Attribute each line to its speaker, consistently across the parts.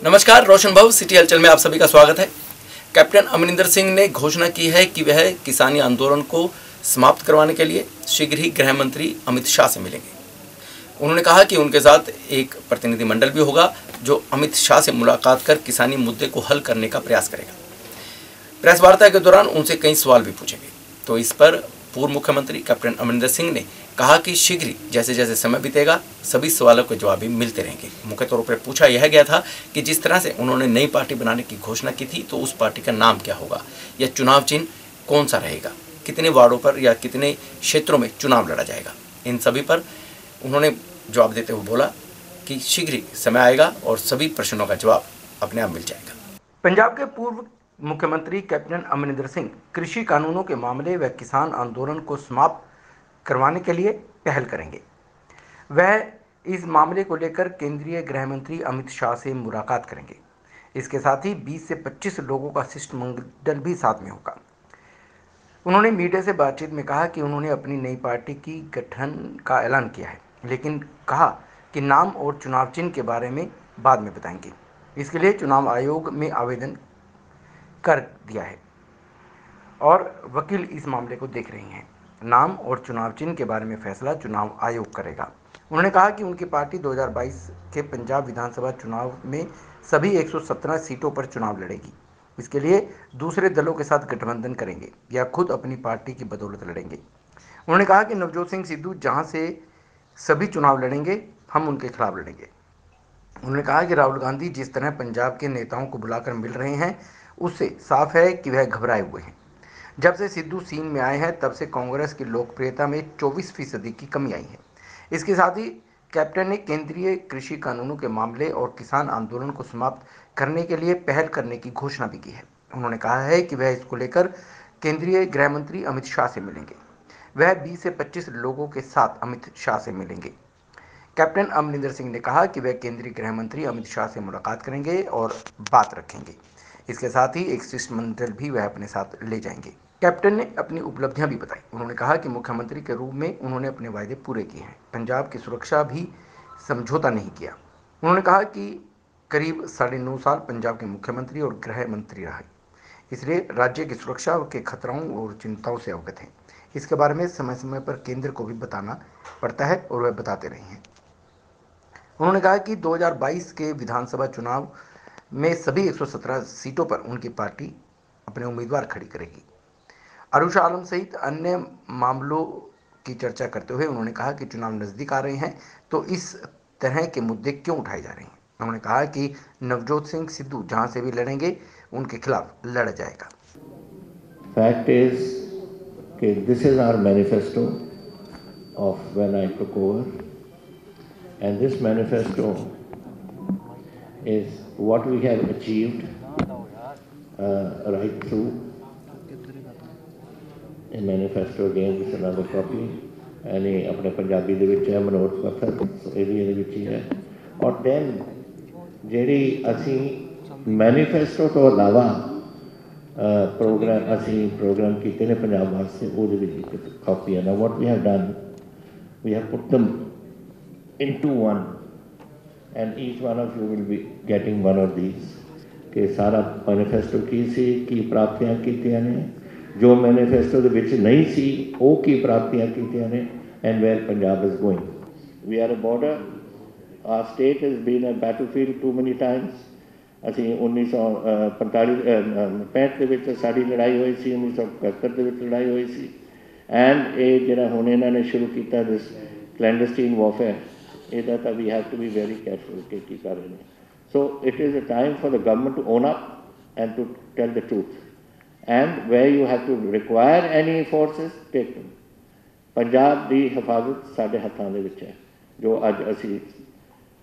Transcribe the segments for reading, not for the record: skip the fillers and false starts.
Speaker 1: नमस्कार, रोशन भाऊ सिटी हलचल में आप सभी का स्वागत है। कैप्टन अमरिंदर सिंह ने घोषणा की है कि वह किसानी आंदोलन को समाप्त करवाने के लिए शीघ्र ही गृह मंत्री अमित शाह से मिलेंगे। उन्होंने कहा कि उनके साथ एक प्रतिनिधिमंडल भी होगा जो अमित शाह से मुलाकात कर किसानी मुद्दे को हल करने का प्रयास करेगा। प्रेस वार्ता के दौरान उनसे कई सवाल भी पूछे गए, तो इस पर पूर्व मुख्यमंत्री कैप्टन अमरिंदर सिंह ने कहा कि शीघ्र ही जैसे जैसे समय बीतेगा सभी सवालों के जवाब भी मिलते रहेंगे। मुख्य तौर पर पूछा यह गया था कि जिस तरह से उन्होंने नई पार्टी बनाने की घोषणा की थी, तो उस पार्टी का नाम क्या होगा या चुनाव चिन्ह कौन सा रहेगा, कितने वार्डों पर या कितने क्षेत्रों में चुनाव लड़ा जाएगा। इन सभी पर उन्होंने जवाब देते हुए बोला कि शीघ्र ही समय आएगा और सभी प्रश्नों का जवाब अपने आप मिल जाएगा। पंजाब के पूर्व मुख्यमंत्री कैप्टन अमरिंदर सिंह कृषि कानूनों के मामले व किसान आंदोलन को समाप्त करवाने के लिए पहल करेंगे। वह इस मामले को लेकर केंद्रीय गृह मंत्री अमित शाह से मुलाकात करेंगे। इसके साथ ही 20 से 25 लोगों का शिष्टमंडल भी साथ में होगा। उन्होंने मीडिया से बातचीत में कहा कि उन्होंने अपनी नई पार्टी की गठन का ऐलान किया है, लेकिन कहा कि नाम और चुनाव चिन्ह के बारे में बाद में बताएंगे। इसके लिए चुनाव आयोग में आवेदन कर दिया है और वकील इस मामले को देख रही हैं। नाम और चुनाव चिन्ह के बारे में फैसला चुनाव आयोग करेगा। उन्होंने कहा कि उनकी पार्टी 2022 के पंजाब विधानसभा चुनाव में सभी 117 सीटों पर चुनाव लड़ेगी। इसके लिए दूसरे दलों के साथ गठबंधन करेंगे या खुद अपनी पार्टी की बदौलत लड़ेंगे। उन्होंने कहा कि नवजोत सिंह सिद्धू जहां से सभी चुनाव लड़ेंगे, हम उनके खिलाफ लड़ेंगे। उन्होंने कहा कि राहुल गांधी जिस तरह पंजाब के नेताओं को बुलाकर मिल रहे हैं, उससे साफ है कि वह घबराए हुए हैं। जब से सिद्धू सीन में आए हैं, तब से कांग्रेस की लोकप्रियता में 24% की कमी आई है। इसके साथ ही कैप्टन ने केंद्रीय कृषि कानूनों के मामले और किसान आंदोलन को समाप्त करने के लिए पहल करने की घोषणा भी की है। उन्होंने कहा है कि वह इसको लेकर केंद्रीय गृह मंत्री अमित शाह से मिलेंगे। वह 20 से 25 लोगों के साथ अमित शाह से मिलेंगे। कैप्टन अमरिंदर सिंह ने कहा कि वह केंद्रीय गृह मंत्री अमित शाह से मुलाकात करेंगे और बात रखेंगे। इसके साथ ही एक शिष्टमंडल भी वह अपने साथ ले जाएंगे। कैप्टन ने अपनी उपलब्धियां भी बताई। उन्होंने कहा कि मुख्यमंत्री के रूप में उन्होंने अपने वायदे पूरे किए हैं। पंजाब की सुरक्षा भी समझौता नहीं किया। उन्होंने कहा कि करीब 9.5 साल पंजाब के मुख्यमंत्री और गृह मंत्री रहे, इसलिए राज्य की सुरक्षा के खतरों और चिंताओं से अवगत हैं। इसके बारे में समय समय पर केंद्र को भी बताना पड़ता है और वह बताते रहे हैं। उन्होंने कहा कि 2022 के विधानसभा चुनाव में सभी 117 सीटों पर उनकी पार्टी अपने उम्मीदवार खड़ी करेगी। अरुषा आलम सहित अन्य मामलों की चर्चा करते हुए उन्होंने कहा कि चुनाव नज़दीक आ रहे हैं, तो इस तरह के मुद्दे क्यों उठाए जा रहे हैं। उन्होंने कहा कि नवजोत सिंह सिद्धू जहां से भी लड़ेंगे, उनके खिलाफ लड़ा जाएगा।
Speaker 2: फैक्ट इज कि this is our manifesto of when I took over, and this manifesto is what we have achieved right through a manifesto. Again this another copy, यानी अपने पंजाबी दे विच है, मनोहर पत्थर एरिया दे विच ही है। और दैन जिहड़ी असी मैनिफेस्टो तो अलावा प्रोग्राम किए ने पंजाब वास्ते, वो कॉपी है ना। What we have done, we have put them into one, and each one of you will be getting one of these कि सारा मैनिफेस्टो की सी, की प्राप्तियां कीतियां ने, जो मैनिफेस्टो दे विच नहीं सी वो की प्राप्तियां कीतियां ने, and where Punjab is going. We are a border, our state has been a battlefield too many times. असी 1965 के विच साड़ी लड़ाई हुई सी, 1971 के विच लड़ाई हुई सी, एंड ये जिहड़ा हुण इन्हां ने शुरू किया दिस क्लैंडस्टीन वॉरफेयर, इहदा तां we have to be very careful कि की कर रहे हैं। So it is a time for the government to own up and to tell the truth, and where you have to require any forces, take them. Punjab की हिफाजत साडे हत्थां दे विच है, जो अज असी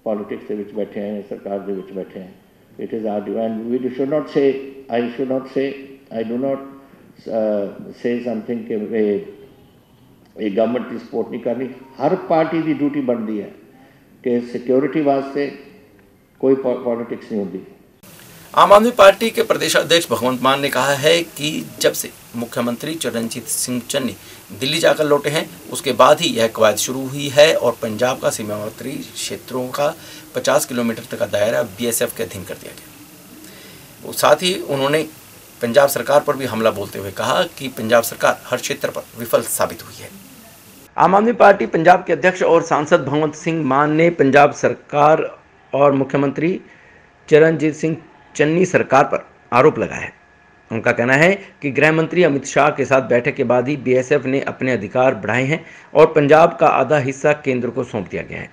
Speaker 2: पॉलिटिक्स के विच बैठे हैं, सरकार के विच बैठे हैं। It is our due, and we should not say, I do not say something कि ये गवर्नमेंट की सपोर्ट नहीं करनी। हर पार्टी की ड्यूटी बनती है कि सिक्योरिटी वास्ते कोई पॉलिटिक्स नहीं होती।
Speaker 1: आम आदमी पार्टी के प्रदेश अध्यक्ष भगवंत मान ने कहा है कि जब से मुख्यमंत्री चरणजीत सिंह चन्नी दिल्ली जाकर लौटे हैं उसके बाद ही यह कवायद शुरू हुई है और पंजाब का सीमावर्ती क्षेत्रों का 50 किलोमीटर तक का दायरा बीएसएफ के अधीन कर दिया गया। साथ ही उन्होंने पंजाब सरकार पर भी हमला बोलते हुए कहा कि पंजाब सरकार हर क्षेत्र पर विफल साबित हुई है। आम आदमी पार्टी पंजाब के अध्यक्ष और सांसद भगवंत सिंह मान ने पंजाब सरकार और मुख्यमंत्री चरणजीत सिंह चन्नी सरकार पर आरोप लगाया है। उनका कहना है कि गृह मंत्री अमित शाह के साथ बैठक के बाद ही बीएसएफ ने अपने अधिकार बढ़ाए हैं और पंजाब का आधा हिस्सा केंद्र को सौंप दिया गया है।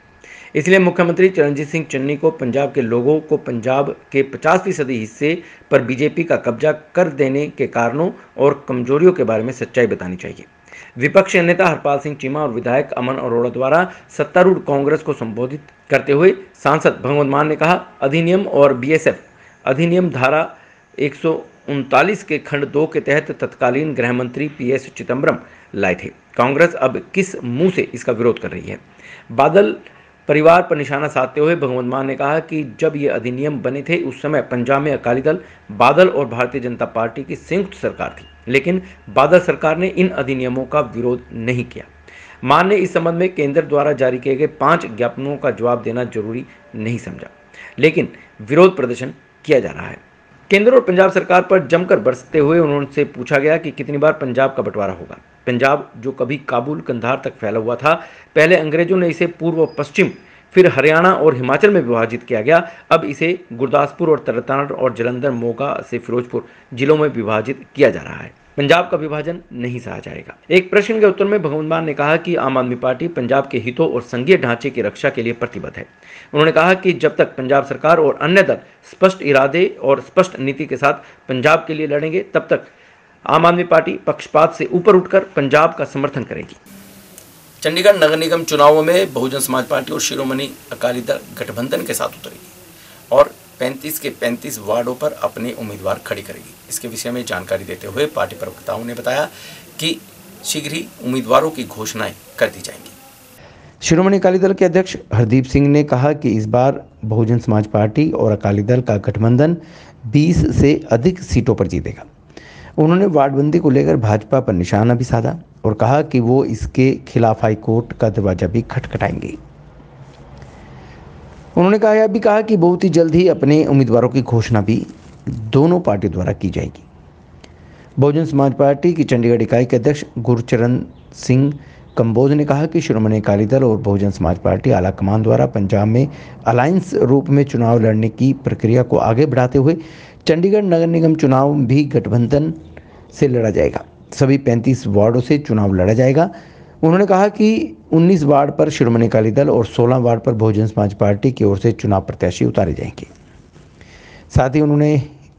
Speaker 1: इसलिए मुख्यमंत्री चरणजीत सिंह चन्नी को पंजाब के लोगों को पंजाब के 50% हिस्से पर बीजेपी का कब्जा कर देने के कारणों और कमजोरियों के बारे में सच्चाई बतानी चाहिए। विपक्षी नेता हरपाल सिंह चीमा और विधायक अमन अरोड़ा द्वारा सत्तारूढ़ कांग्रेस को संबोधित करते हुए सांसद भगवंत मान ने कहा, अधिनियम और बीएसएफ अधिनियम धारा 139 के खंड 2 के तहत तत्कालीन गृह मंत्री पीएस चिदंबरम लाए थे। कांग्रेस अब किस मुंह से इसका विरोध कर रही है? बादल परिवार पर निशाना साधते हुए भगवंत मान ने कहा कि जब ये अधिनियम बने थे उस समय पंजाब में अकाली दल, बादल और भारतीय जनता पार्टी की संयुक्त सरकार थी, लेकिन बादल सरकार ने इन अधिनियमों का विरोध नहीं किया। मान ने इस संबंध में केंद्र द्वारा जारी किए गए 5 ज्ञापनों का जवाब देना जरूरी नहीं समझा, लेकिन विरोध प्रदर्शन किया जा रहा है। केंद्र और पंजाब सरकार पर जमकर बरसते हुए उन्होंने पूछा गया कि कितनी बार पंजाब का बंटवारा होगा। पंजाब जो कभी काबुल कंधार तक फैला हुआ था, पहले अंग्रेजों ने इसे पूर्व पश्चिम, फिर हरियाणा और हिमाचल में विभाजित किया गया। अब इसे गुरदासपुर और तरताड़ और जलंधर, मोगा से फिरोजपुर जिलों में विभाजित किया जा रहा है। पंजाब का विभाजन नहीं सहा जाएगा। एक प्रश्न के उत्तर में भगवंत मान ने कहा कि आम आदमी पार्टी पंजाब के हितों और संघीय ढांचे की रक्षा के लिए प्रतिबद्ध है। उन्होंने कहा कि जब तक पंजाब सरकार और अन्य दल स्पष्ट इरादे और स्पष्ट नीति के साथ पंजाब के लिए लड़ेंगे, तब तक आम आदमी पार्टी पक्षपात से ऊपर उठकर पंजाब का समर्थन करेगी। चंडीगढ़ नगर निगम चुनावों में बहुजन समाज पार्टी और शिरोमणि अकाली दल गठबंधन के साथ उतरेगी और 35 के 35 वार्डों पर अपने उम्मीदवार खड़ी करेगी। इसके विषय में जानकारी देते हुए पार्टी प्रवक्ताओं ने बताया कि शीघ्र ही उम्मीदवारों की घोषणाएं कर दी जाएंगी।
Speaker 3: शिरोमणि अकाली दल के अध्यक्ष हरदीप सिंह ने कहा कि इस बार बहुजन समाज पार्टी और अकाली दल का गठबंधन 20 से अधिक सीटों पर जीतेगा। उन्होंने वार्डबंदी को लेकर भाजपा पर निशाना भी साधा और कहा कि वो इसके खिलाफ हाईकोर्ट का दरवाजा भी खटखटाएंगे। उन्होंने यह भी कहा कि बहुत ही जल्द ही अपने उम्मीदवारों की घोषणा भी दोनों पार्टियों द्वारा की जाएगी। बहुजन समाज पार्टी की चंडीगढ़ इकाई के अध्यक्ष गुरचरण सिंह कंबोज ने कहा कि शिरोमणि अकाली दल और बहुजन समाज पार्टी आला कमान द्वारा पंजाब में अलायंस रूप में चुनाव लड़ने की प्रक्रिया को आगे बढ़ाते हुए चंडीगढ़ नगर निगम चुनाव भी गठबंधन से लड़ा जाएगा। सभी 35 वार्डों से चुनाव लड़ा जाएगा। उन्होंने कहा कि 19 वार्ड पर शिरोमणि अकाली दल और 16 वार्ड पर बहुजन समाज पार्टी की ओर से चुनाव प्रत्याशी उतारे जाएंगे। साथ ही उन्होंने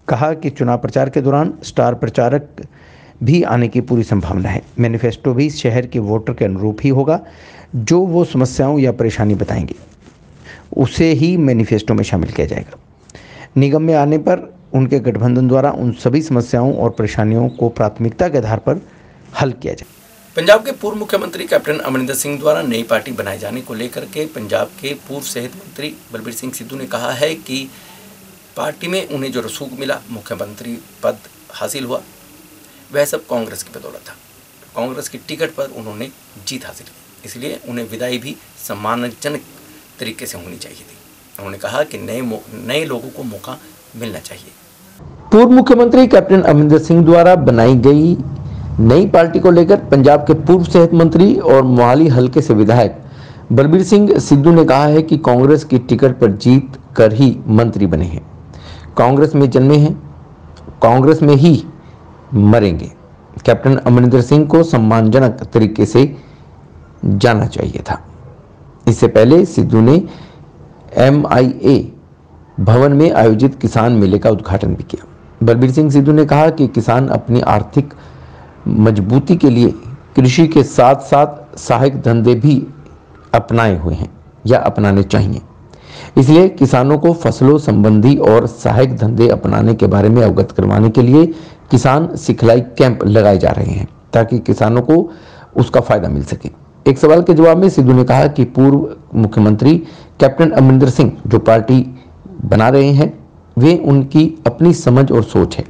Speaker 3: कहा कि चुनाव प्रचार के दौरान स्टार प्रचारक भी आने की पूरी संभावना है। मैनिफेस्टो भी शहर के वोटर के अनुरूप ही होगा। जो वो समस्याओं या परेशानी बताएंगे उसे ही मैनिफेस्टो में शामिल किया जाएगा। निगम में आने पर उनके गठबंधन द्वारा उन सभी समस्याओं और परेशानियों को प्राथमिकता के आधार पर हल किया जाए।
Speaker 1: पंजाब के पूर्व मुख्यमंत्री कैप्टन अमरिंदर सिंह द्वारा नई पार्टी बनाए जाने को लेकर के पंजाब के पूर्व सेहत मंत्री बलबीर सिंह सिद्धू ने कहा है कि पार्टी में उन्हें जो रसूख मिला, मुख्यमंत्री पद हासिल हुआ, वह सब कांग्रेस की बदौलत था। कांग्रेस की टिकट पर उन्होंने जीत हासिल की, इसलिए उन्हें विदाई भी सम्मानजनक तरीके से होनी चाहिए थी। उन्होंने कहा कि नए लोगों को मौका मिलना चाहिए।
Speaker 3: पूर्व मुख्यमंत्री कैप्टन अमरिंदर सिंह द्वारा बनाई गई नई पार्टी को लेकर पंजाब के पूर्व सेहत मंत्री और मोहाली हलके से विधायक बलबीर सिंह सिद्धू ने कहा है कि कांग्रेस की टिकट पर जीत कर ही मंत्री बने हैं, कांग्रेस में जन्मे हैं, कांग्रेस में ही मरेंगे। कैप्टन अमरिंदर सिंह को सम्मानजनक तरीके से जाना चाहिए था। इससे पहले सिद्धू ने MIA भवन में आयोजित किसान मेले का उद्घाटन भी किया। बलबीर सिंह सिद्धू ने कहा कि किसान अपनी आर्थिक मजबूती के लिए कृषि के साथ साथ सहायक धंधे भी अपनाए हुए हैं या अपनाने चाहिए। इसलिए किसानों को फसलों संबंधी और सहायक धंधे अपनाने के बारे में अवगत करवाने के लिए किसान सिखलाई कैंप लगाए जा रहे हैं ताकि किसानों को उसका फायदा मिल सके। एक सवाल के जवाब में सिद्धू ने कहा कि पूर्व मुख्यमंत्री कैप्टन अमरिंदर सिंह जो पार्टी बना रहे हैं वे उनकी अपनी समझ और सोच है।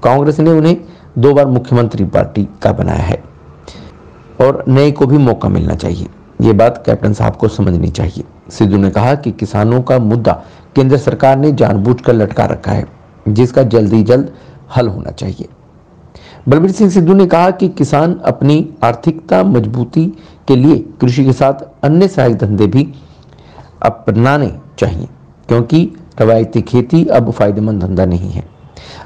Speaker 3: कांग्रेस ने उन्हें 2 बार मुख्यमंत्री पार्टी का बनाया है और नए को भी मौका मिलना चाहिए। ये बात कैप्टन साहब को समझनी चाहिए। सिद्धू ने कहा कि किसानों का मुद्दा केंद्र सरकार ने जानबूझकर लटका रखा है, जिसका जल्द ही जल्द हल होना चाहिए। बलबीर सिंह सिद्धू ने कहा कि किसान अपनी आर्थिकता मजबूती के लिए कृषि के साथ अन्य सहायक धंधे भी अपनाने चाहिए, क्योंकि रवायती खेती अब फायदेमंद धंधा नहीं है।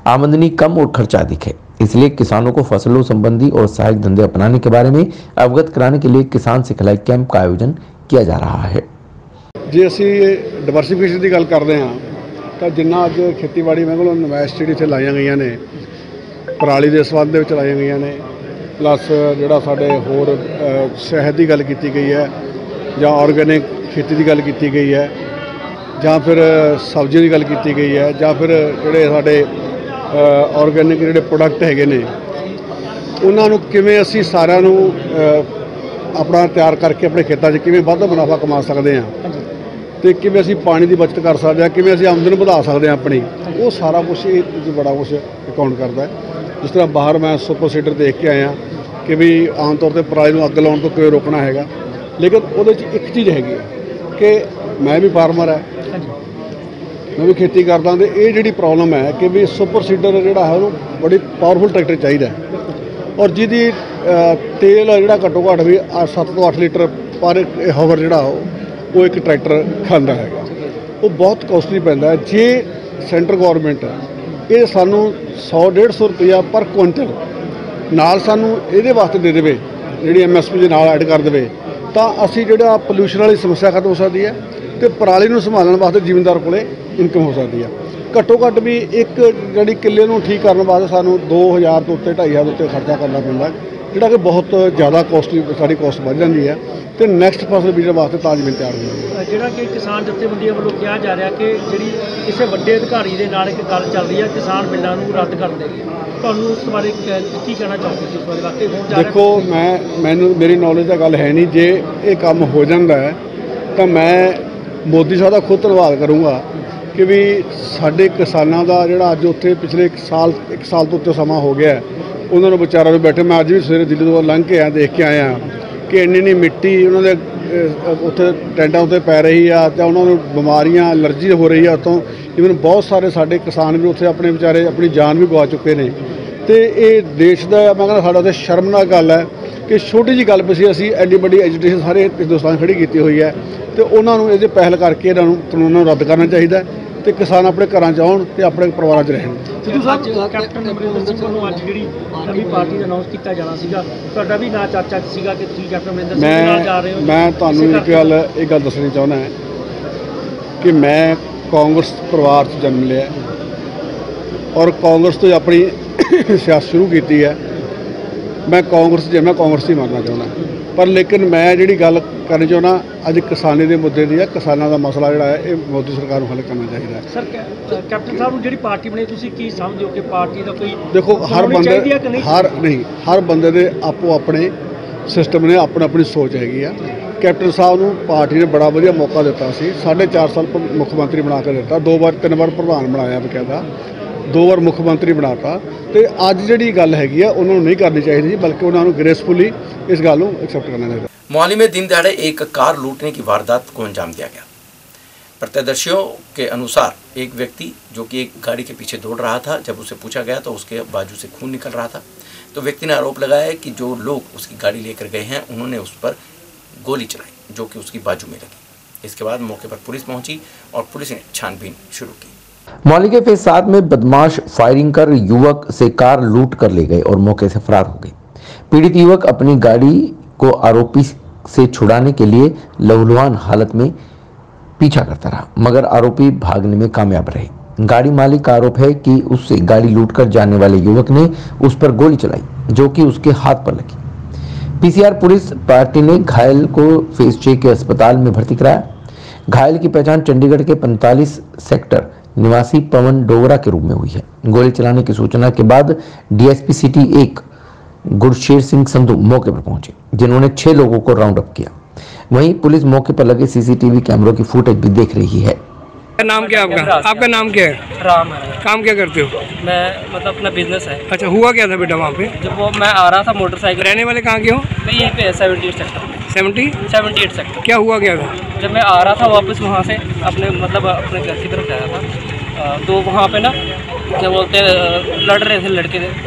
Speaker 3: आमदनी कम और खर्चा अधिक है, इसलिए किसानों को फसलों संबंधी और सहायक धंधे अपनाने के बारे में अवगत कराने के लिए किसान सिखलाई कैंप का आयोजन किया जा रहा है।
Speaker 4: ਜੇ ਅਸੀਂ ਡਿਵਰਸੀਫਿਕੇਸ਼ਨ ਦੀ ਗੱਲ ਕਰਦੇ ਹਾਂ ਤਾਂ ਜਿੰਨਾ ਅੱਜ ਖੇਤੀਬਾੜੀ ਮਹਿਕਮੇ ਨੁਮਾਇਸ਼ ਜਿਹੜੀ ਇੱਥੇ ਲਾਈਆਂ ਗਈਆਂ ਨੇ, ਪਰਾਲੀ ਦੇ ਸੰਬੰਧ ਦੇ ਵਿੱਚ ਲਾਈਆਂ ਗਈਆਂ ਨੇ, ਪਲੱਸ ਜਿਹੜਾ ਸਾਡੇ ਹੋਰ ਸ਼ਹਿਦ ਦੀ ਗੱਲ ਕੀਤੀ ਗਈ ਹੈ ਜਾਂ ਆਰਗੈਨਿਕ ਖੇਤੀ ਦੀ ਗੱਲ ਕੀਤੀ ਗਈ ਹੈ ਜਾਂ ਫਿਰ ਸਬਜ਼ੀਆਂ ਦੀ ਗੱਲ ਕੀਤੀ ਗਈ ਹੈ ਜਾਂ ਫਿਰ ਜਿਹੜੇ ਸਾਡੇ ਆਰਗੈਨਿਕ ਜਿਹੜੇ ਪ੍ਰੋਡਕਟ ਹੈਗੇ ਨੇ ਉਹਨਾਂ ਨੂੰ ਕਿਵੇਂ ਅਸੀਂ ਸਾਰਿਆਂ ਨੂੰ ਆਪਣਾ ਤਿਆਰ ਕਰਕੇ ਆਪਣੇ ਖੇਤਾਂ 'ਚ ਕਿਵੇਂ ਵੱਧ ਮੁਨਾਫਾ ਕਮਾ ਸਕਦੇ ਹਾਂ ਤੇ ਕਿਵੇਂ ਅਸੀਂ ਪਾਣੀ ਦੀ ਬਚਤ ਕਰ ਸਕਦੇ ਹਾਂ, ਕਿਵੇਂ ਅਸੀਂ ਆਮਦਨ ਵਧਾ ਸਕਦੇ ਹਾਂ ਆਪਣੀ, ਉਹ ਸਾਰਾ ਕੁਝ ਇਹ ਬੜਾ ਕੁਝ ਅਕਾਊਂਟ ਕਰਦਾ ਹੈ। ਜਿਸ ਤਰ੍ਹਾਂ ਬਾਹਰ ਮੈਂ ਸੁਪਰ ਸੀਡਰ ਦੇਖ ਕੇ ਆਇਆ ਕਿ ਵੀ ਆਮ ਤੌਰ 'ਤੇ ਪਰਾਲੀ ਨੂੰ ਅੱਗ ਲਾਉਣ ਤੋਂ ਕਿਵੇਂ ਰੋਕਣਾ ਹੈਗਾ, ਲੇਕਿਨ ਉਹਦੇ 'ਚ ਇੱਕ ਚੀਜ਼ ਹੈਗੀ ਹੈ ਕਿ ਮੈਂ ਵੀ ਫਾਰਮਰ ਹੈ, ਮੈਂ ਵੀ ਖੇਤੀ ਕਰਦਾ ਤੇ ਇਹ ਜਿਹੜੀ ਪ੍ਰੋਬਲਮ ਹੈ ਕਿ ਵੀ ਸੁਪਰ ਸੀਡਰ ਜਿਹੜਾ ਹੈ ਉਹਨੂੰ ਬੜੀ ਪਾਵਰਫੁਲ ਟਰੈਕਟਰ ਚਾਹੀਦਾ ਔਰ ਜਿਹਦੀ ਤੇਲ ਜਿਹੜਾ ਘੱਟੋ ਘੱਟ ਵੀ 7 ਤੋਂ 8 ਲੀਟਰ ਪਰ ਹਾਵਰ ਜਿਹੜਾ ਉਹ ਇੱਕ ਟਰੈਕਟਰ ਖਾਂਦਾ ਹੈਗਾ, ਉਹ ਬਹੁਤ ਕੋਸਟਲੀ ਪੈਂਦਾ ਹੈ। ਜੇ ਸੈਂਟਰ ਗੌਰਮੈਂਟ ਇਹ ਸਾਨੂੰ 100-150 ਰੁਪਇਆ ਪਰ ਕੁਇੰਟਲ ਨਾਲ ਸਾਨੂੰ ਇਹਦੇ ਵਾਸਤੇ ਦੇ ਦੇਵੇ, ਜਿਹੜੀ MSP ਦੇ ਨਾਲ ਐਡ ਕਰ ਦੇਵੇ, ਤਾਂ ਅਸੀਂ ਜਿਹੜਾ ਪੋਲਿਊਸ਼ਨ ਵਾਲੀ ਸਮੱਸਿਆ ਖਤਮ ਹੋ ਸਕਦੀ ਹੈ ਤੇ ਪਰਾਲੀ ਨੂੰ ਸੰਭਾਲਣ ਵਾਸਤੇ ਜ਼ਿਮੀਂਦਾਰ ਕੋਲੇ ਇਨਕਮ ਹੋ ਸਕਦੀ ਹੈ। ਘੱਟੋ ਘੱਟ ਵੀ ਇੱਕ ਜਿਹੜੀ ਕਿੱਲੇ ਨੂੰ ਠੀਕ ਕਰਨ ਵਾਸਤੇ ਸਾਨੂੰ 2000 ਤੋਂ ਉੱਤੇ 2500 ਉੱਤੇ ਖਰਚਾ ਕਰਨਾ ਪੈਂਦਾ, ਜਿਹੜਾ ਕਿ ਬਹੁਤ ਜ਼ਿਆਦਾ ਕੋਸਟਲੀ ਸਾਡੀ ਕੋਸਟ ਵੱਧ ਜਾਂਦੀ ਹੈ ਤੇ ਨੈਕਸਟ ਫਸਲ ਬੀਜਣ ਵਾਸਤੇ ਤਾਂ ਜ਼ਮੀਨ ਤਿਆਰ ਹੋ ਜਾਂਦੀ ਹੈ।
Speaker 5: ਜਿਹੜਾ ਕਿ ਕਿਸਾਨ ਜਥੇਬੰਦੀਆਂ ਵੱਲੋਂ ਕਿਹਾ ਜਾ ਰਿਹਾ ਕਿ ਜਿਹੜੀ ਕਿਸੇ ਵੱਡੇ ਅਧਿਕਾਰੀ ਦੇ ਨਾਲ ਇੱਕ ਗੱਲ ਚੱਲ ਰਹੀ ਹੈ ਕਿਸਾਨ ਬਿੱਲਾਂ ਨੂੰ ਰੱਦ ਕਰਨ ਦੇ ਲਈ, ਤੁਹਾਨੂੰ ਉਸ ਬਾਰੇ ਕੀ ਕਹਿਣਾ ਚਾਹੋਗੇ? ਇਸ ਬਾਰੇ ਵਾਕਈ ਹੋਣ ਜਾ ਰਿਹਾ?
Speaker 4: ਦੇਖੋ ਮੈਨੂੰ ਮੇਰੀ ਨੌਲੇਜ ਦਾ ਗੱਲ ਹੈ ਨਹੀਂ, ਜੇ ਇਹ ਕੰਮ ਹੋ ਜਾਂਦਾ ਹੈ ਤਾਂ ਮੈਂ ਮੋਦੀ ਸਾਹਿਬ ਦਾ ਖੁਦ ਧੰਨਵਾਦ ਕਰੂੰਗਾ ਕਿ ਵੀ ਸਾਡੇ ਕਿਸਾਨਾਂ ਦਾ ਜਿਹੜਾ ਅੱਜ ਉੱਥੇ ਪਿਛਲੇ 1 ਸਾਲ ਤੋਂ ਉੱਤੇ ਸਮਾਂ ਹੋ ਗਿਆ, ਉਹਨਾਂ ਨੂੰ ਵਿਚਾਰਾਂ ਨੂੰ ਬੈਠੇ, ਮੈਂ ਅੱਜ ਵੀ ਸਵੇਰੇ ਦਿੱਲੀ ਤੋਂ ਲੰਘ ਕੇ ਆਇਆ, ਦੇਖ ਕੇ ਆਇਆ ਕਿ ਇੰਨੀ ਮਿੱਟੀ ਉਹਨਾਂ ਦੇ ਉੱਥੇ ਟੈਂਟਾਂ ਉੱਤੇ ਪੈ ਰਹੀ ਆ ਜਾਂ ਉਹਨਾਂ ਨੂੰ ਬਿਮਾਰੀਆਂ ਐਲਰਜੀ ਹੋ ਰਹੀ ਆ ਉੱਥੋਂ। ਇਵਨ ਬਹੁਤ ਸਾਰੇ ਸਾਡੇ ਕਿਸਾਨ ਵੀ ਉੱਥੇ ਆਪਣੇ ਵਿਚਾਰੇ ਆਪਣੀ ਜਾਨ ਵੀ ਗਵਾ ਚੁੱਕੇ ਨੇ ਤੇ ਇਹ ਦੇਸ਼ ਦਾ ਮੈਂ ਕਹਿੰਦਾ ਸਾਡਾ ਉੱਥੇ ਸ਼ਰਮਨਾਕ ਗੱਲ ਹੈ ਕਿ ਛੋਟੀ ਜਿਹੀ ਗੱਲ ਪਿੱਛੇ ਅਸੀਂ ਐਡੀ ਵੱਡੀ ਐਜੂਕੇਸ਼ਨ ਸਾਰੇ ਹਿੰਦੁਸਤਾਨ ਖੜੀ ਕੀਤੀ ਹੋਈ ਹੈ ਤੇ ਉਹਨਾਂ ਨੂੰ ਇਹਦੇ ਪਹਿਲ ਕਰਕੇ ਇਹਨਾਂ ਨੂੰ ਕਾਨੂੰਨਾਂ ਨੂੰ ਰੱਦ ਕਰਨਾ ਚਾਹੀਦਾ ਤੇ ਕਿਸਾਨ ਆਪਣੇ ਘਰਾਂ 'ਚ ਆਉਣ ਤੇ ਆਪਣੇ ਪਰਿਵਾਰਾਂ 'ਚ ਰਹਿਣ।
Speaker 5: ਸਿੱਧੂ ਸਾਹਿਬ, ਕੈਪਟਨ ਅਮਰਿੰਦਰ ਸਿੰਘ ਵੱਲੋਂ ਅੱਜ ਜਿਹੜੀ ਨਵੀਂ ਪਾਰਟੀ ਦਾ ਅਨਾਉਂਸ ਕੀਤਾ ਜਾਣਾ ਸੀਗਾ, ਤੁਹਾਡਾ ਵੀ ਨਾਂ ਚਰਚਾ 'ਚ ਸੀਗਾ ਕਿ ਤੁਸੀਂ ਕੈਪਟਨ ਅਮਰਿੰਦਰ ਸਿੰਘ ਦੇ ਨਾਲ ਜਾ ਰਹੇ ਹੋ।
Speaker 4: ਮੈਂ ਤੁਹਾਨੂੰ ਇਹ ਗੱਲ ਦੱਸਣੀ ਚਾਹੁੰਦਾ ਕਿ ਮੈਂ ਕਾਂਗਰਸ ਪਰਿਵਾਰ 'ਚ ਜਨਮ ਲਿਆ ਔਰ ਕਾਂਗਰਸ ਤੋਂ ਆਪਣੀ ਸਿਆਸਤ ਸ਼ੁਰੂ ਕੀਤੀ ਹੈ। ਮੈਂ ਕਾਂਗਰਸ ਹੀ ਮੰਨਣਾ ਚਾਹੁੰਦਾ, ਪਰ ਲੇਕਿਨ ਮੈਂ ਜਿਹੜੀ ਗੱਲ ਕਰਨੀ ਚਾਹੁੰਦਾ ਅੱਜ ਕਿਸਾਨੀ ਦੇ ਮੁੱਦੇ ਦੀ ਹੈ। ਕਿਸਾਨਾਂ ਦਾ ਮਸਲਾ ਜਿਹੜਾ ਹੈ ਇਹ ਮੋਦੀ ਸਰਕਾਰ ਨੂੰ ਹੱਲ ਕਰਨਾ ਚਾਹੀਦਾ ਹੈ।
Speaker 5: ਸਰ, ਕੈਪਟਨ ਸਾਹਿਬ ਨੂੰ ਜਿਹੜੀ ਪਾਰਟੀ ਬਣੀ ਤੁਸੀਂ ਕੀ ਸਮਝਦੇ ਹੋ ਕਿ ਪਾਰਟੀ ਦਾ ਕੋਈ
Speaker 4: ਦੇਖੋ ਹਰ ਬੰਦੇ ਦੇ ਆਪੋ ਆਪਣੇ ਸਿਸਟਮ ਨੇ, ਆਪਣੀ ਸੋਚ ਹੈਗੀ ਆ। ਕੈਪਟਨ ਸਾਹਿਬ ਨੂੰ ਪਾਰਟੀ ਨੇ ਬੜਾ ਵਧੀਆ ਮੌਕਾ ਦਿੱਤਾ ਸੀ, 4.5 ਸਾਲ ਮੁੱਖ ਮੰਤਰੀ ਬਣਾ ਕੇ ਦਿੱਤਾ, 3 ਵਾਰ ਪ੍ਰਧਾਨ ਬਣਾਇਆ, ਬਕਾਇਦਾ 2 ਵਾਰ ਮੁੱਖ ਮੰਤਰੀ ਬਣਾਤਾ ਤੇ ਅੱਜ ਜਿਹੜੀ ਗੱਲ ਹੈਗੀ ਆ ਉਹਨਾਂ ਨੂੰ ਨਹੀਂ ਕਰਨੀ ਚਾਹੀਦੀ ਸੀ, ਬल्कि ਉਹਨਾਂ ਨੂੰ ਗ੍ਰੇਸਫੁਲੀ इस गल एक्सेप्ट करना चाहिए।
Speaker 1: मोहाली में दिन दहाड़े एक कार लूटने की वारदात को अंजाम दिया गया। प्रत्यक्षदर्शियों के अनुसार एक व्यक्ति जो कि एक गाड़ी के पीछे दौड़ रहा था, जब उसे पूछा गया तो उसके बाजू से खून निकल रहा था, तो व्यक्ति ने आरोप लगाया है कि जो लोग उसकी गाड़ी लेकर गए हैं उन्होंने उस पर गोली चलाई जो कि उसकी बाजू में लगी। इसके बाद मौके पर पुलिस पहुंची और पुलिस ने छानबीन शुरू की।
Speaker 3: मोहाली के फेज 7 में बदमाश फायरिंग कर युवक से कार लूट कर ले गए और मौके से फरार हो गए। पीड़ित युवक अपनी गाड़ी को आरोपी से छुड़ाने के लिए लहूलुहान हालत में पीछा करता रहा, मगर आरोपी भागने में कामयाब रहे। गाड़ी मालिक का आरोप है कि उससे गाड़ी लूटकर जाने वाले युवक ने उस पर गोली चलाई जो कि उसके हाथ पर लगी। पीसीआर पुलिस पार्टी ने घायल को फेज 6 के अस्पताल में भर्ती कराया। घायल की पहचान चंडीगढ़ के 45 सेक्टर निवासी पवन डोगरा के रूप में हुई है। गोली चलाने की सूचना के बाद डीएसपी सिटी 1 गुरशेर सिंह संधू मौके पर पहुंचे, जिन्होंने 6 लोगों को राउंड अप किया। वहीं पुलिस मौके पर लगे सीसीटीवी कैमरों की फुटेज भी देख रही है।
Speaker 6: नाम क्या है आपका? आपका नाम क्या है? राम है।
Speaker 7: काम क्या करते हो?
Speaker 6: मैं मतलब अपना बिजनेस है।
Speaker 7: अच्छा, हुआ क्या था बेटा वहाँ पे?
Speaker 6: जब वो मैं आ रहा था मोटरसाइकिल।
Speaker 7: रहने वाले कहाँ के हो?
Speaker 6: मैं यहीं पे है 78 सेक्टर।
Speaker 7: 78
Speaker 6: सेक्टर।
Speaker 7: क्या हुआ क्या था?
Speaker 6: जब मैं आ रहा था वापस वहाँ से अपने घर की तरफ जा रहा था, तो वहाँ पे ना क्या बोलते हैं लड़ रहे थे लड़के,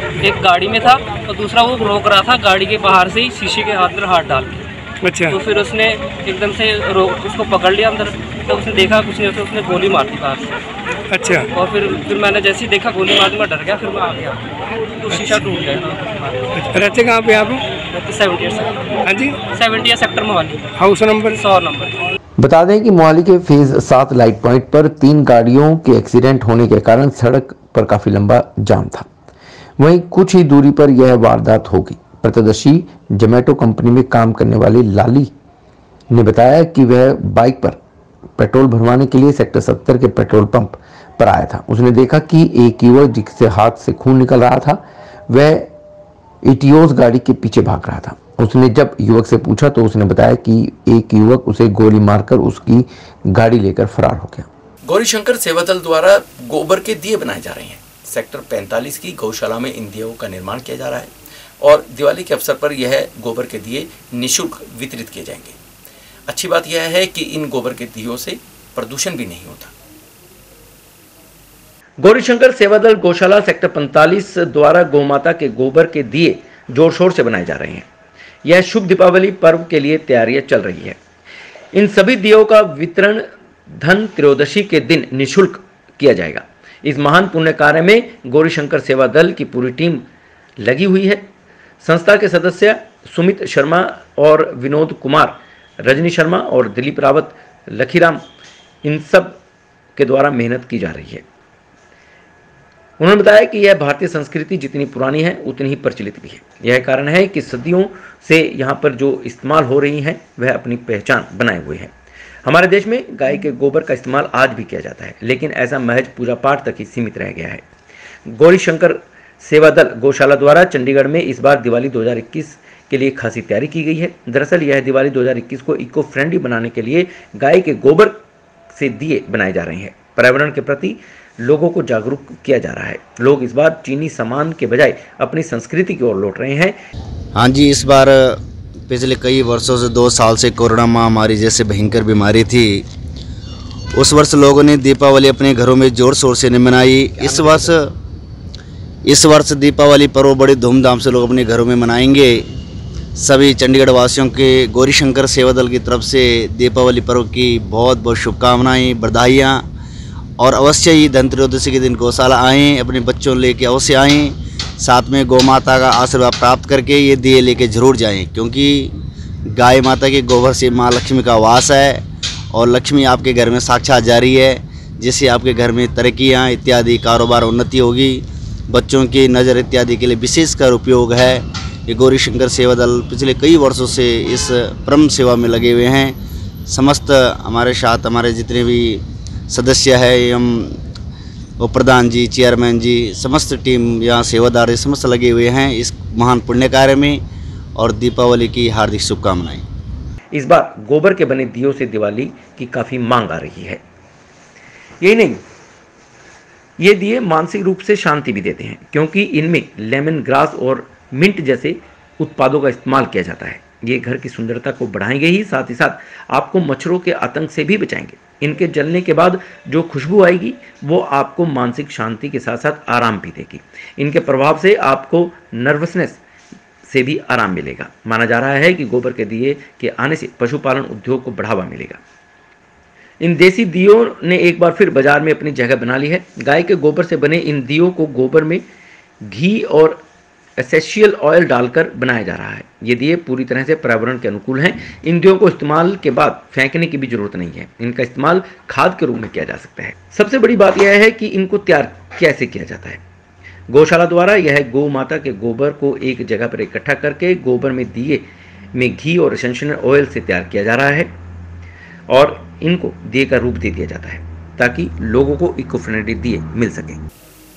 Speaker 6: एक गाड़ी में था और दूसरा वो रोक रहा था गाड़ी के बाहर से ही शीशे के हाथ में हाथ डाल के।
Speaker 7: अच्छा।
Speaker 6: तो फिर उसने एकदम से उसको पकड़ लिया अंदर, तो उसने देखा कुछ नहीं, तो उसने गोली मार दी बाहर से।
Speaker 7: अच्छा।
Speaker 6: और फिर मैंने जैसे ही देखा गोली मार दी, मैं डर गया, फिर मैं आ गया तो शीशा टूट गया।
Speaker 7: रहते कहाँ पे आप?
Speaker 6: 78 सेक्टर।
Speaker 7: हाँ जी,
Speaker 6: 78 sector Mohali,
Speaker 7: house number
Speaker 6: 100 number.
Speaker 3: बता दें कि मोहाली के फेज 7 लाइट पॉइंट पर 3 गाड़ियों के एक्सीडेंट होने के कारण सड़क पर काफी लंबा जाम था। वहीं कुछ ही दूरी पर यह वारदात होगी। प्रत्यक्षदर्शी जोमेटो कंपनी में काम करने वाली लाली ने बताया कि वह बाइक पर पेट्रोल भरवाने के लिए सेक्टर 70 के पेट्रोल पंप पर आया था। उसने देखा कि एक युवक जिसके हाथ से खून निकल रहा था वह इटियोस गाड़ी के पीछे भाग रहा था। उसने जब युवक से पूछा तो उसने बताया कि एक युवक उसे गोली मारकर उसकी गाड़ी लेकर फरार हो गया।
Speaker 1: गौरीशंकर सेवा दल द्वारा गोबर के दिए बनाए जा रहे हैं। सेक्टर 45 की गौशाला में इन दियों का निर्माण किया जा रहा है और दिवाली के अवसर पर यह गोबर के दिए निःशुल्क वितरित किए जाएंगे। अच्छी बात यह है कि इन गोबर के दियों से प्रदूषण भी नहीं होता। गौरीशंकर सेवा दल गौशाला सेक्टर 45 द्वारा गौमाता के गोबर के दिए जोर शोर से बनाए जा रहे हैं। यह शुभ दीपावली पर्व के लिए तैयारियां चल रही है। इन सभी दियों का वितरण धन त्रयोदशी के दिन निःशुल्क किया जाएगा। इस महान पुण्य कार्य में गौरीशंकर सेवा दल की पूरी टीम लगी हुई है। संस्था के सदस्य सुमित शर्मा और विनोद कुमार, रजनी शर्मा और दिलीप रावत, लखीराम, इन सब के द्वारा मेहनत की जा रही है। उन्होंने बताया कि यह भारतीय संस्कृति जितनी पुरानी है उतनी ही प्रचलित भी है। यह कारण है कि सदियों से यहाँ पर जो इस्तेमाल हो रही हैं वह अपनी पहचान बनाए हुए हैं। हमारे देश में गाय के गोबर का इस्तेमाल आज भी किया जाता है, लेकिन ऐसा महज पूजा पाठ तक ही सीमित रह गया है। गौरीशंकर सेवा दल गौशाला द्वारा चंडीगढ़ में इस बार दिवाली 2021 के लिए खासी तैयारी की गई है। दरअसल यह दिवाली 2021 को इको फ्रेंडली बनाने के लिए गाय के गोबर से दिए बनाए जा रहे हैं। पर्यावरण के प्रति लोगों को जागरूक किया जा रहा है। लोग इस बार चीनी सामान के बजाय अपनी संस्कृति की ओर लौट रहे हैं।
Speaker 8: हाँ जी, इस बार पिछले कई वर्षों से 2 साल से कोरोना महामारी जैसे भयंकर बीमारी थी। उस वर्ष लोगों ने दीपावली अपने घरों में जोर शोर से नहीं मनाई। इस वर्ष दीपावली पर्व बड़ी धूमधाम से लोग अपने घरों में मनाएंगे। सभी चंडीगढ़ वासियों के गौरीशंकर सेवा दल की तरफ से दीपावली पर्व की बहुत बहुत शुभकामनाएं, बधाइयाँ। और अवश्य ही धनत्रयोदशी के दिन गौशाला आएँ, अपने बच्चों लेके अवश्य आएँ, साथ में गौ माता का आशीर्वाद प्राप्त करके ये दिए लेके जरूर जाएं, क्योंकि गाय माता के गोबर से माँ लक्ष्मी का वास है और लक्ष्मी आपके घर में साक्षात जा रही है, जिससे आपके घर में तरक्कियाँ इत्यादि कारोबार उन्नति होगी। बच्चों की नज़र इत्यादि के लिए विशेषकर उपयोग है। ये गौरीशंकर सेवा दल पिछले कई वर्षों से इस परम सेवा में लगे हुए हैं। समस्त हमारे साथ हमारे जितने भी सदस्य है एवं वो प्रधान जी, चेयरमैन जी, समस्त टीम यहाँ सेवादार समस्त लगे हुए हैं इस महान पुण्य कार्य में और दीपावली की हार्दिक शुभकामनाएं।
Speaker 3: इस बार गोबर के बने दियों से दिवाली की काफ़ी मांग आ रही है। यही नहीं, ये दिए मानसिक रूप से शांति भी देते हैं, क्योंकि इनमें लेमन ग्रास और मिंट जैसे उत्पादों का इस्तेमाल किया जाता है। ये घर की सुंदरता को बढ़ाएंगे ही साथ आपको मच्छरों के आतंक से भी बचाएंगे। इनके जलने के बाद जो खुशबू आएगी वो आपको मानसिक शांति के साथ साथ आराम भी देगी। इनके प्रभाव से आपको नर्वसनेस से भी आराम मिलेगा। माना जा रहा है कि गोबर के दिए के आने से पशुपालन उद्योग को बढ़ावा मिलेगा। इन देसी दियों ने एक बार फिर बाजार में अपनी जगह बना ली है। गाय के गोबर से बने इन दियों को गोबर में घी और एसेंशियल ऑयल डालकर बनाया जा रहा है। ये दिए पूरी तरह से पर्यावरण के अनुकूल हैं। इन दियों को इस्तेमाल के बाद फेंकने की भी जरूरत नहीं है। इनका इस्तेमाल खाद के रूप में किया जा सकता है। सबसे बड़ी बात यह है कि इनको तैयार कैसे किया जाता है। गौशाला द्वारा यह गौ माता के गोबर को एक जगह पर इकट्ठा करके गोबर में दिए में घी और एसेंशियल ऑयल से तैयार किया जा रहा है और इनको दिए का रूप दे दिया जाता है ताकि लोगों को इको फ्रेंडली दिए मिल सके।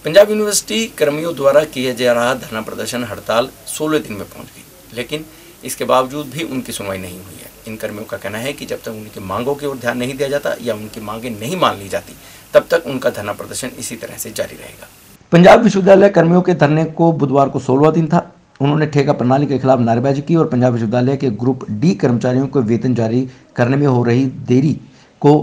Speaker 1: पंजाब यूनिवर्सिटी कर्मियों द्वारा किया जा रहा धरना प्रदर्शन हड़ताल 16 दिन में पहुंच गई, लेकिन इसके बावजूद भी उनकी सुनवाई नहीं हुई है। इन कर्मियों का कहना है कि जब तक उनकी मांगों की ओर ध्यान नहीं दिया जाता या उनकी मांगें नहीं मान ली जाती, तब तक उनका धरना प्रदर्शन इसी तरह से जारी रहेगा।
Speaker 3: पंजाब विश्वविद्यालय कर्मियों के धरने को बुधवार को 16वां दिन था। उन्होंने ठेका प्रणाली के खिलाफ नारेबाजी की और पंजाब विश्वविद्यालय के ग्रुप डी कर्मचारियों को वेतन जारी करने में हो रही देरी को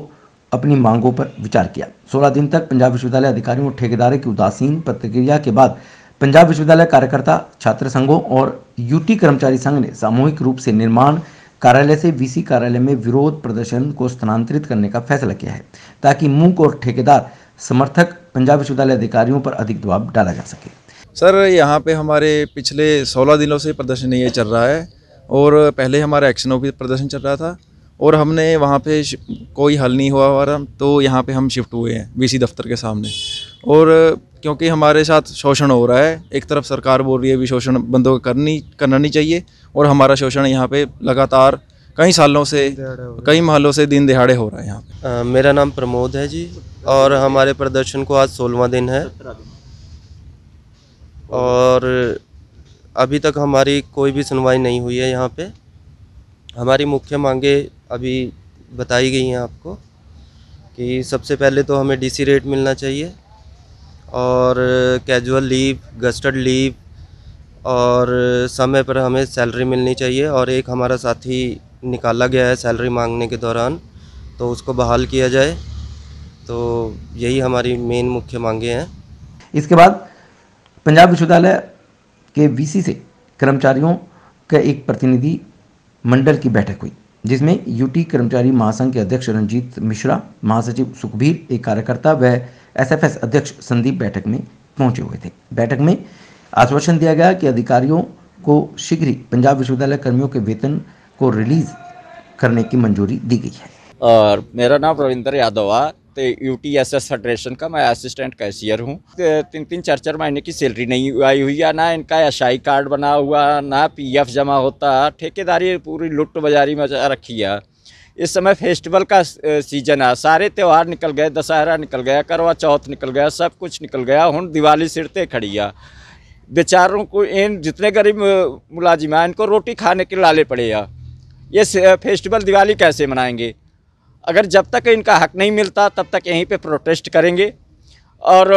Speaker 3: अपनी मांगों पर विचार किया। 16 दिन तक पंजाब विश्वविद्यालय अधिकारियों और ठेकेदारों की उदासीन प्रतिक्रिया के बाद पंजाब विश्वविद्यालय कार्यकर्ता, छात्र संघों और यूटी कर्मचारी संघ ने सामूहिक रूप से निर्माण कार्यालय से वीसी कार्यालय में विरोध प्रदर्शन को स्थानांतरित करने का फैसला किया है, ताकि मूक और ठेकेदार समर्थक पंजाब विश्वविद्यालय अधिकारियों पर अधिक दबाव डाला जा सके।
Speaker 9: सर, यहाँ पे हमारे पिछले 16 दिनों से प्रदर्शन ये चल रहा है और पहले हमारा एक्शन ऑफिस प्रदर्शन चल रहा था और हमने वहाँ पे कोई हल नहीं हुआ हमारा, तो यहाँ पे हम शिफ्ट हुए हैं वीसी दफ्तर के सामने। और क्योंकि हमारे साथ शोषण हो रहा है, एक तरफ सरकार बोल रही है भी शोषण बंद करना नहीं चाहिए और हमारा शोषण यहाँ पे लगातार कई सालों से, कई महलों से दिन दिहाड़े हो रहा है यहाँ पे।
Speaker 10: मेरा नाम प्रमोद है जी और हमारे प्रदर्शन को आज 16वां दिन है और अभी तक हमारी कोई भी सुनवाई नहीं हुई है। यहाँ पे हमारी मुख्य मांगे अभी बताई गई हैं आपको कि सबसे पहले तो हमें डीसी रेट मिलना चाहिए और कैजुअल लीव, गस्टेड लीव और समय पर हमें सैलरी मिलनी चाहिए। और एक हमारा साथी निकाला गया है सैलरी मांगने के दौरान, तो उसको बहाल किया जाए। तो यही हमारी मेन मुख्य मांगे हैं।
Speaker 3: इसके बाद पंजाब विश्वविद्यालय के वीसी से कर्मचारियों का एक प्रतिनिधि मंडल की बैठक हुई, जिसमें यूटी कर्मचारी महासंघ के अध्यक्ष रंजीत मिश्रा, महासचिव सुखबीर, एक कार्यकर्ता व एसएफएस अध्यक्ष संदीप बैठक में पहुंचे हुए थे। बैठक में आश्वासन दिया गया कि अधिकारियों को शीघ्र ही पंजाब विश्वविद्यालय कर्मियों के वेतन को रिलीज करने की मंजूरी दी गई है।
Speaker 11: और मेरा नाम रविंदर यादव है, तो UTSS फेडरेशन का मैं असिस्टेंट कैशियर हूँ। 3-4 महीने की सैलरी नहीं आई हुई है, ना इनका SI कार्ड बना हुआ, ना PF जमा होता। ठेकेदारी पूरी लुट बाजारी में रखी है। इस समय फेस्टिवल का सीजन है, सारे त्यौहार निकल गए, दशहरा निकल गया, करवा चौथ निकल गया, सब कुछ निकल गया। हुण दिवाली सिरते खड़ी है। बेचारों को इन जितने गरीब मुलाजिम हैं इनको रोटी खाने के लाले पड़े हैं। ये फेस्टिवल दिवाली कैसे मनाएंगे? अगर जब तक इनका हक नहीं मिलता तब तक यहीं पे प्रोटेस्ट करेंगे। और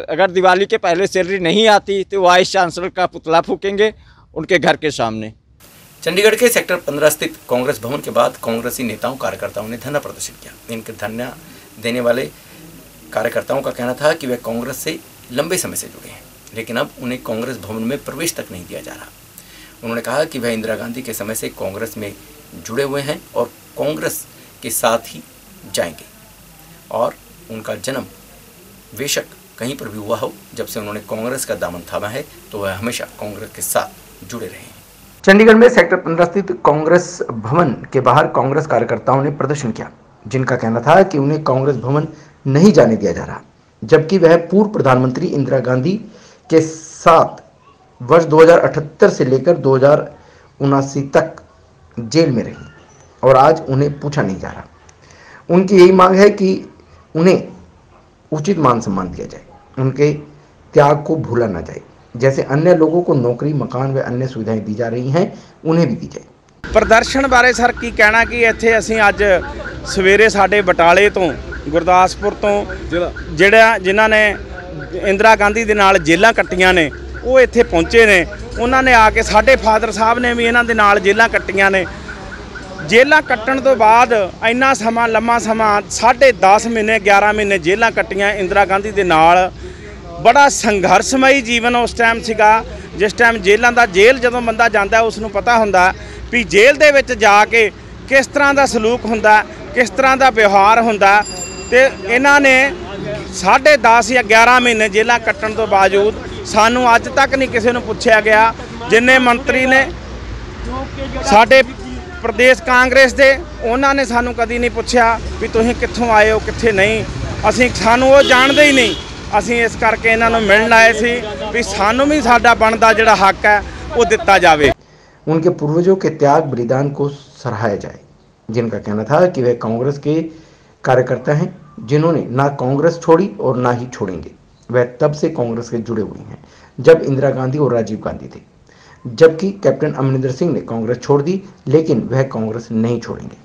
Speaker 11: अगर दिवाली के पहले सैलरी नहीं आती तो वाइस चांसलर का पुतला फूकेंगे उनके घर के सामने।
Speaker 1: चंडीगढ़ के सेक्टर 15 स्थित कांग्रेस भवन के बाद कांग्रेसी नेताओं कार्यकर्ताओं ने धरना प्रदर्शन किया। इनके धरना देने वाले कार्यकर्ताओं का कहना था कि वे कांग्रेस से लंबे समय से जुड़े हैं, लेकिन अब उन्हें कांग्रेस भवन में प्रवेश तक नहीं दिया जा रहा। उन्होंने कहा कि वह इंदिरा गांधी के समय से कांग्रेस में जुड़े हुए हैं और कांग्रेस के साथ ही जाएंगे और उनका जन्म बेशक कहीं पर भी हुआ हो, जब से उन्होंने कांग्रेस का दामन थामा है तो वह हमेशा कांग्रेस के साथ जुड़े रहे हैं।
Speaker 3: चंडीगढ़ में सेक्टर 15 स्थित कांग्रेस भवन के बाहर कांग्रेस कार्यकर्ताओं ने प्रदर्शन किया, जिनका कहना था कि उन्हें कांग्रेस भवन नहीं जाने दिया जा रहा, जबकि वह पूर्व प्रधानमंत्री इंदिरा गांधी के साथ वर्ष 2078 से लेकर 2079 तक जेल में रही और आज उन्हें पूछा नहीं जा रहा। उनकी यही मांग है कि उन्हें उचित मान सम्मान दिया जाए, उनके त्याग को भूला ना जाए। जैसे अन्य लोगों को नौकरी, मकान व अन्य सुविधाएं दी जा रही हैं, उन्हें भी दी जाए।
Speaker 12: प्रदर्शन बारे सर की कहना कि ਇੱਥੇ ਅਸੀਂ ਅੱਜ ਸਵੇਰੇ ਸਾਡੇ ਬਟਾਲੇ ਤੋਂ, ਗੁਰਦਾਸਪੁਰ ਤੋਂ ਜਿਨ੍ਹਾਂ ਨੇ ਇੰਦਰਾ ਗਾਂਧੀ ਦੇ ਨਾਲ ਜੇਲ੍ਹਾਂ ਕੱਟੀਆਂ ਨੇ ਉਹ ਇੱਥੇ ਪਹੁੰਚੇ ਨੇ। ਉਹਨਾਂ ਨੇ ਆ ਕੇ ਸਾਡੇ ਫਾਦਰ ਸਾਹਿਬ ਨੇ ਵੀ ਇਹਨਾਂ ਦੇ ਨਾਲ ਜੇਲ੍ਹਾਂ ਕੱਟੀਆਂ ਨੇ। ਜੇਲ੍ਹਾਂ ਕੱਟਣ ਤੋਂ ਬਾਅਦ ਇੰਨਾ ਸਮਾਂ, ਲੰਮਾ ਸਮਾਂ 10.5 ਮਹੀਨੇ 11 ਮਹੀਨੇ ਜੇਲ੍ਹਾਂ ਕੱਟੀਆਂ ਇੰਦਰਾ ਗਾਂਧੀ ਦੇ ਨਾਲ। बड़ा संघर्षमई जीवन उस टाइम सीगा, जिस टाइम जेलों का जेल जदों बंदा जाता है उसनूं पता हुंदा भी जेल दे विच जाके किस तरह का सलूक हुंदा, किस तरह का व्यवहार हुंदा। ते इन्हां ने 10.5 या 11 महीने जेलां कट्टण तो बावजूद सानूं अज तक नहीं किसी नूं पुछया गया। जिन्ने मंत्री ने साडे प्रदेश कांग्रेस दे उन्हां ने सानूं कदी नहीं पुछया भी तुसीं कित्थों आए हो, कित्थे नहीं। असीं सानूं वो जाणदे ही नहीं। ਅਸੀਂ ਇਸ ਕਰਕੇ ਇਹਨਾਂ ਨੂੰ ਮਿਲਣ ਆਏ ਸੀ ਵੀ ਸਾਨੂੰ ਵੀ ਸਾਡਾ ਬਣਦਾ ਜਿਹੜਾ ਹੱਕ ਹੈ ਉਹ ਦਿੱਤਾ ਜਾਵੇ।
Speaker 3: उनके पूर्वजों के त्याग बलिदान को सराहाया जाए, जिनका कहना था कि वे कांग्रेस के कार्यकर्ता हैं जिन्होंने ना कांग्रेस छोड़ी और ना ही छोड़ेंगे। वह तब से कांग्रेस के जुड़े हुए हैं जब इंदिरा गांधी और राजीव गांधी थे, जबकि कैप्टन अमरिंदर सिंह ने कांग्रेस छोड़ दी, लेकिन वह कांग्रेस नहीं छोड़ेंगे।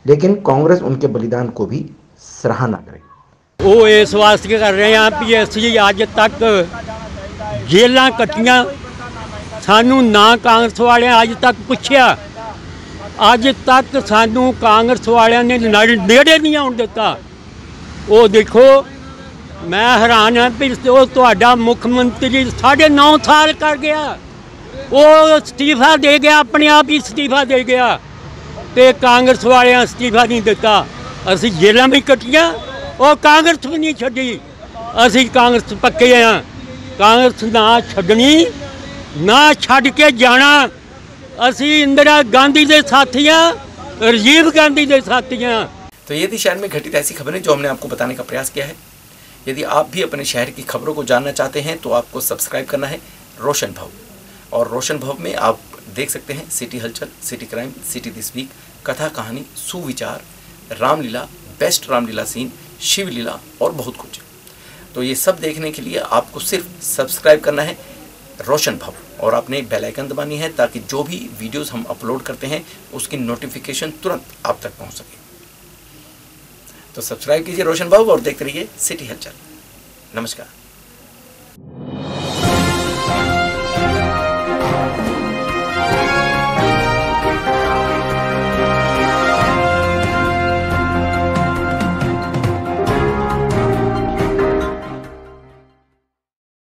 Speaker 3: लेकिन कांग्रेस उनके बलिदान को भी सराहना करें।
Speaker 13: वो इस वास्ते कर रहे हैं भी ਅਸੀਂ ਅੱਜ तक जेलां ਕੱਟੀਆਂ, सानू ना कांग्रेस वाले अज तक पुछया, अज तक सानू कांग्रेस वाले ने नेड़े नहीं आउण दिता। वो देखो मैं हैरान हाँ भी तुहाडा मुख मंत्री 9.5 साल कर गया, वो इस्तीफा दे गया, अपने आप ही इस्तीफा दे गया, तो कांग्रेस वाले इस्तीफा नहीं दिता। असी जेलां भी कट्टियां और कांग्रेस भी नहीं छड्डी। असी कांग्रेस पक्के हाँ, कांग्रेस ना छड्डनी ना छड्ड के जाना। असी इंदिरा गांधी के साथी हाँ, राजीव गांधी के साथी हाँ।
Speaker 1: तो ये थी शहर में घटित ऐसी खबरें जो हमने आपको बताने का प्रयास किया है। यदि आप भी अपने शहर की खबरों को जानना चाहते हैं तो आपको सब्सक्राइब करना है रोशन भव, और रोशन भव में आप देख सकते हैं सिटी हलचल, city crime, city this week, कथा कहानी, सुविचार, रामलीला, बेस्ट रामलीला सीन, शिवलीला और बहुत कुछ। तो ये सब देखने के लिए आपको सिर्फ सब्सक्राइब करना है रोशन भव, और आपने बेल आइकन दबानी है ताकि जो भी वीडियोस हम अपलोड करते हैं उसकी नोटिफिकेशन तुरंत आप तक पहुंच सके। तो सब्सक्राइब कीजिए रोशन भव और देखते रहिए सिटी हलचल। नमस्कार।